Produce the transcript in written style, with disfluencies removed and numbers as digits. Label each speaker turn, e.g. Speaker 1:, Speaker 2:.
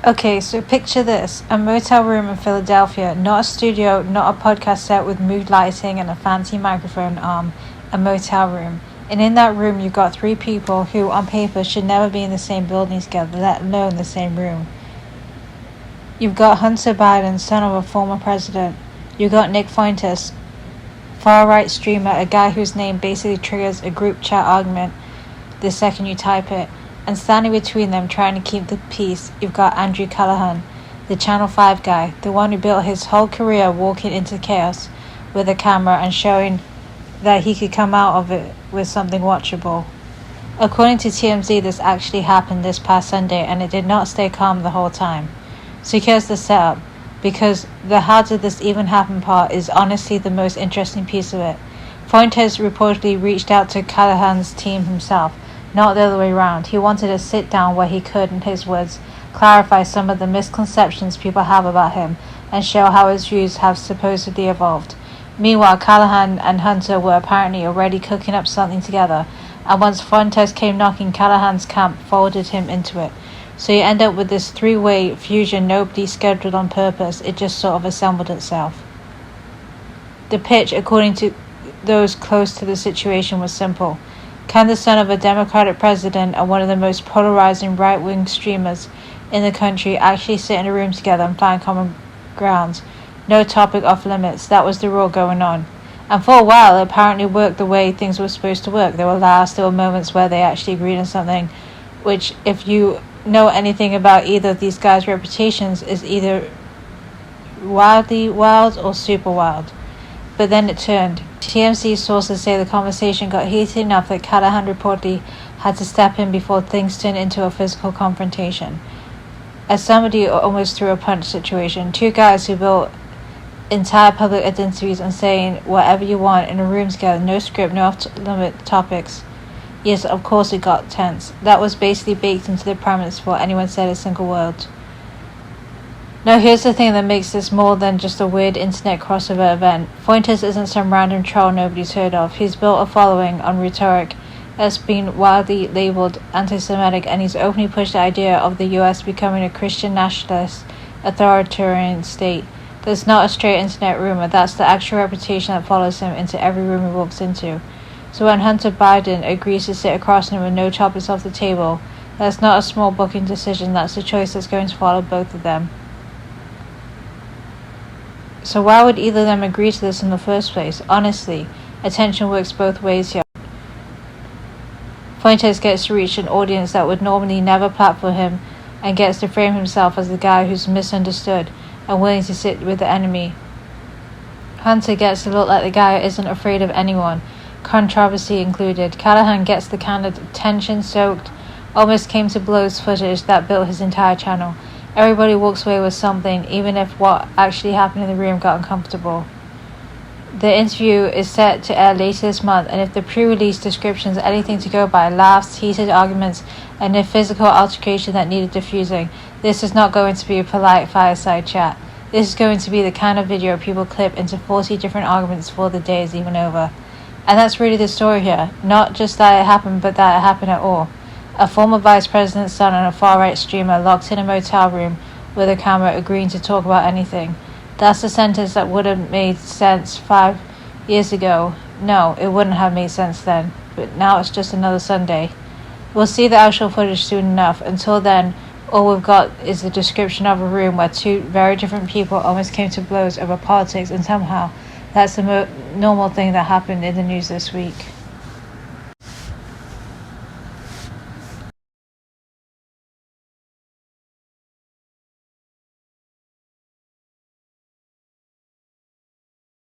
Speaker 1: Okay, so picture this, a motel room in Philadelphia, not a studio, not a podcast set with mood lighting and a fancy microphone arm, a motel room. And in that room you've got three people who on paper should never be in the same building together, let alone the same room. You've got Hunter Biden, son of a former president. You've got Nick Fuentes, far-right streamer, a guy whose name basically triggers a group chat argument the second you type it. And standing between them trying to keep the peace, you've got Andrew Callaghan, the Channel 5 guy, the one who built his whole career walking into chaos with a camera and showing that he could come out of it with something watchable. According to TMZ, this actually happened this past Sunday and it did not stay calm the whole time. So here's the setup, because the how did this even happen part is honestly the most interesting piece of it. Fuentes reportedly reached out to Callaghan's team himself, not the other way around. He wanted to sit down where he could, in his words, clarify some of the misconceptions people have about him and show how his views have supposedly evolved. Meanwhile, Callaghan and Hunter were apparently already cooking up something together, and once Fuentes came knocking, Callaghan's camp folded him into it. So you end up with this three-way fusion nobody scheduled on purpose, it just sort of assembled itself. The pitch, according to those close to the situation, was simple. Can the son of a Democratic president and one of the most polarizing right-wing streamers in the country actually sit in a room together and find common ground? No topic off limits. That was the rule going on. And for a while, it apparently worked the way things were supposed to work. There were laughs, there were moments where they actually agreed on something, which, if you know anything about either of these guys' reputations, is either wildly wild or super wild. But then it turned. TMZ sources say the conversation got heated enough that Callaghan reportedly had to step in before things turned into a physical confrontation. As somebody almost threw a punch situation, two guys who built entire public identities on saying whatever you want in a room together, no script, no off-limit topics. Yes, of course it got tense. That was basically baked into the premise before anyone said a single word. Now here's the thing that makes this more than just a weird internet crossover event. Fuentes isn't some random troll nobody's heard of. He's built a following on rhetoric that's been widely labeled anti-Semitic, and he's openly pushed the idea of the US becoming a Christian nationalist authoritarian state. That's not a straight internet rumor, that's the actual reputation that follows him into every room he walks into. So when Hunter Biden agrees to sit across him with no topics off the table, that's not a small booking decision, that's a choice that's going to follow both of them. So why would either of them agree to this in the first place? Honestly, attention works both ways here. Fuentes gets to reach an audience that would normally never platform him and gets to frame himself as the guy who's misunderstood and willing to sit with the enemy. Hunter gets to look like the guy who isn't afraid of anyone, controversy included. Callaghan gets the kind of tension-soaked, almost came to blows footage that built his entire channel. Everybody walks away with something, even if what actually happened in the room got uncomfortable. The interview is set to air later this month, and if the pre-release descriptions are anything to go by, laughs, heated arguments, and a physical altercation that needed diffusing, this is not going to be a polite fireside chat. This is going to be the kind of video people clip into 40 different arguments before the day is even over. And that's really the story here. Not just that it happened, but that it happened at all. A former vice president's son and a far-right streamer locked in a motel room with a camera agreeing to talk about anything. That's a sentence that would have made sense 5 years ago. No, it wouldn't have made sense then. But now it's just another Sunday. We'll see the actual footage soon enough. Until then, all we've got is the description of a room where two very different people almost came to blows over politics, and somehow that's the normal thing that happened in the news this week.